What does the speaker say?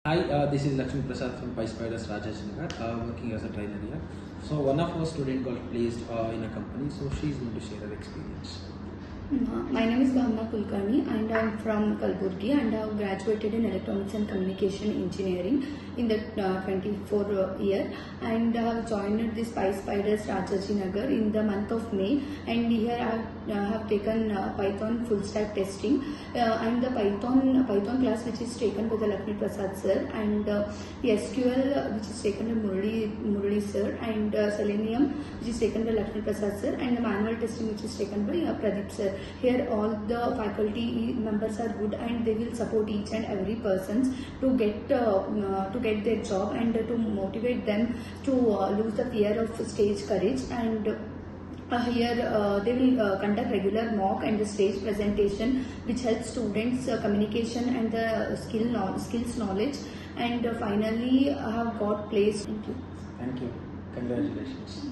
Hi, this is Lakshmi Prasad from PySpiders Rajajinagar, working as a trainer here. So one of our students got placed in a company, so she is going to share her experience. My name is BHAVANA and I am from Kalburgi and I have graduated in Electronics and Communication Engineering in the 24 year, and I have joined this PySpiders Rajajinagar in the month of May, and here I have taken Python full stack testing and the Python class which is taken by the Lakshmi Prasad sir, and the SQL which is taken by Murali sir, and Selenium which is taken by Lakshmi Prasad sir, and the manual testing which is taken by Pradeep sir. Here all the faculty members are good and they will support each and every person to get their job and to motivate them to lose the fear of stage courage. And here they will conduct regular mock and the stage presentation which helps students communication and the skills knowledge, and finally I have got placed. Thank you. Thank you. Congratulations.